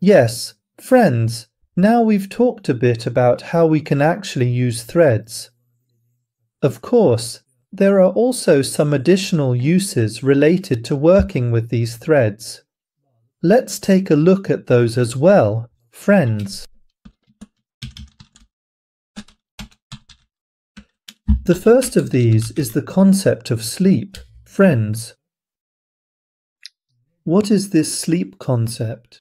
Yes, friends, now we've talked a bit about how we can actually use threads. Of course, there are also some additional uses related to working with these threads. Let's take a look at those as well, friends. The first of these is the concept of sleep, friends. What is this sleep concept?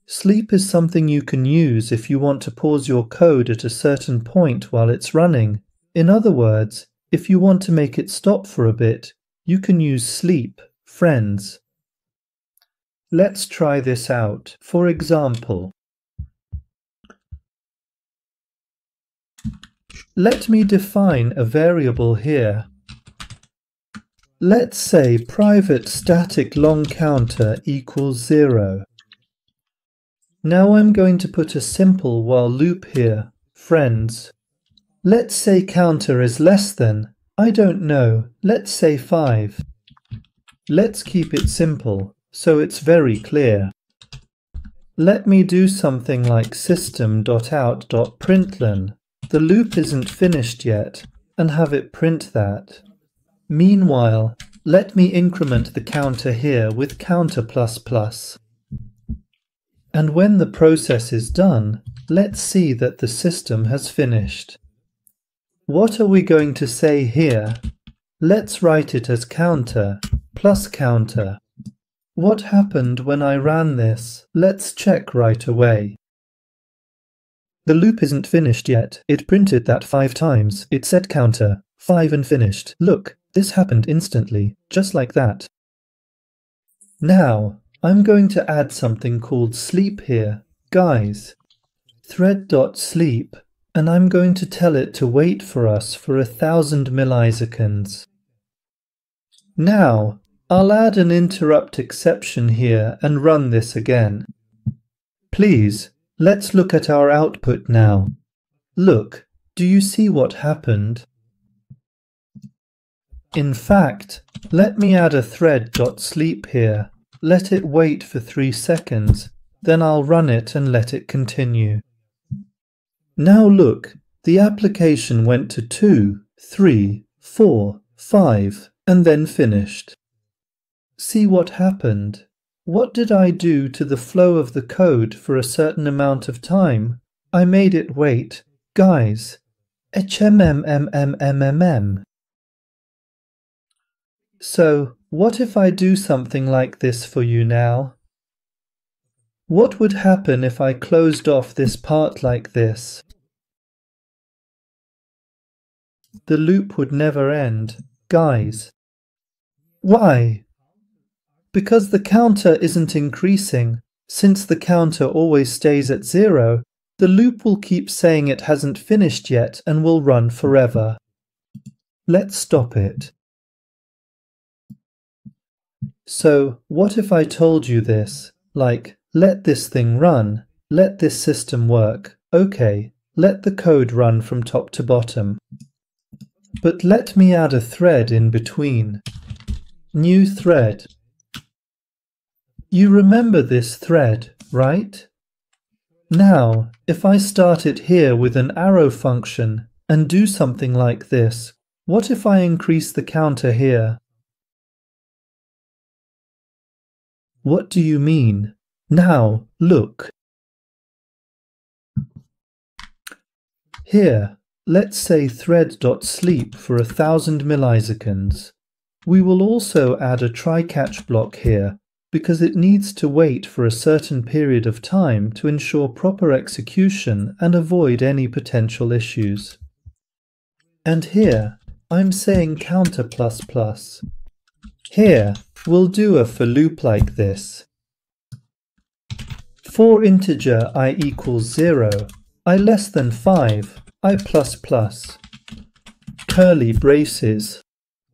Sleep is something you can use if you want to pause your code at a certain point while it's running. In other words, if you want to make it stop for a bit, you can use sleep, friends. Let's try this out. For example, let me define a variable here. Let's say private static long counter equals 0. Now I'm going to put a simple while loop here, friends. Let's say counter is less than, I don't know, let's say 5. Let's keep it simple, so it's very clear. Let me do something like system.out.println. The loop isn't finished yet, and have it print that. Meanwhile, let me increment the counter here with counter++. And when the process is done, let's see that the system has finished. What are we going to say here? Let's write it as counter plus counter. What happened when I ran this? Let's check right away. The loop isn't finished yet. It printed that 5 times. It said counter 5 and finished. Look, this happened instantly, just like that. Now, I'm going to add something called sleep here. Guys, Thread.sleep, and I'm going to tell it to wait for us for 1000 milliseconds. Now, I'll add an interrupt exception here and run this again. Please, let's look at our output now. Look, do you see what happened? In fact, let me add a thread.sleep here. Let it wait for 3 seconds, then I'll run it and let it continue. Now look, the application went to 2, 3, 4, 5, and then finished. See what happened? What did I do to the flow of the code for a certain amount of time? I made it wait. Guys, HMMMMMMM. So, what if I do something like this for you now? What would happen if I closed off this part like this? The loop would never end. Guys, why? Because the counter isn't increasing. Since the counter always stays at 0, the loop will keep saying it hasn't finished yet and will run forever. Let's stop it. So, what if I told you this? Like, let this thing run, let this system work. Okay, let the code run from top to bottom. But let me add a thread in between. New thread. You remember this thread, right? Now, if I start it here with an arrow function and do something like this, what if I increase the counter here? What do you mean? Now, look. Here, let's say thread.sleep for 1000 milliseconds. We will also add a try-catch block here, because it needs to wait for a certain period of time to ensure proper execution and avoid any potential issues. And here, I'm saying counter++. Here, we'll do a for loop like this. For integer I equals 0, I less than 5, I plus plus. Curly braces.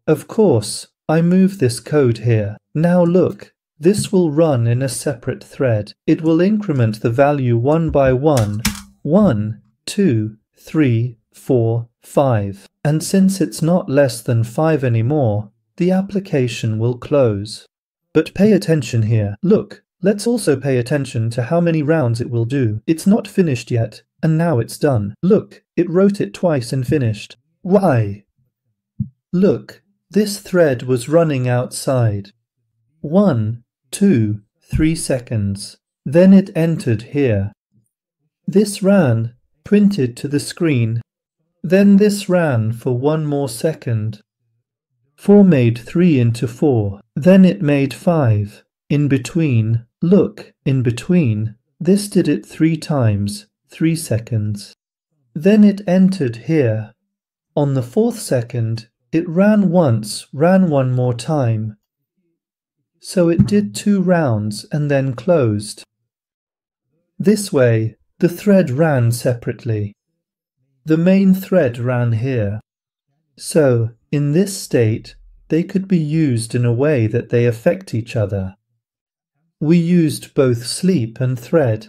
Of course, I move this code here. Now look, this will run in a separate thread. It will increment the value 1 by 1, 1, 2, 3, 4, 5. And since it's not less than 5 anymore, the application will close. But pay attention here. Look, Let's also pay attention to how many rounds it will do. It's not finished yet, and now it's done. Look, it wrote it twice and finished. Why? Look, this thread was running outside. 1, 2, 3 seconds. Then it entered here. This ran, printed to the screen. Then this ran for 1 more second. 4 made 3 into 4. Then it made 5. In between, look, in between. This did it 3 times, 3 seconds. Then it entered here. On the 4th second, it ran once, ran 1 more time. So it did 2 rounds and then closed. This way, the thread ran separately. The main thread ran here. So, in this state, they could be used in a way that they affect each other. We used both sleep and thread.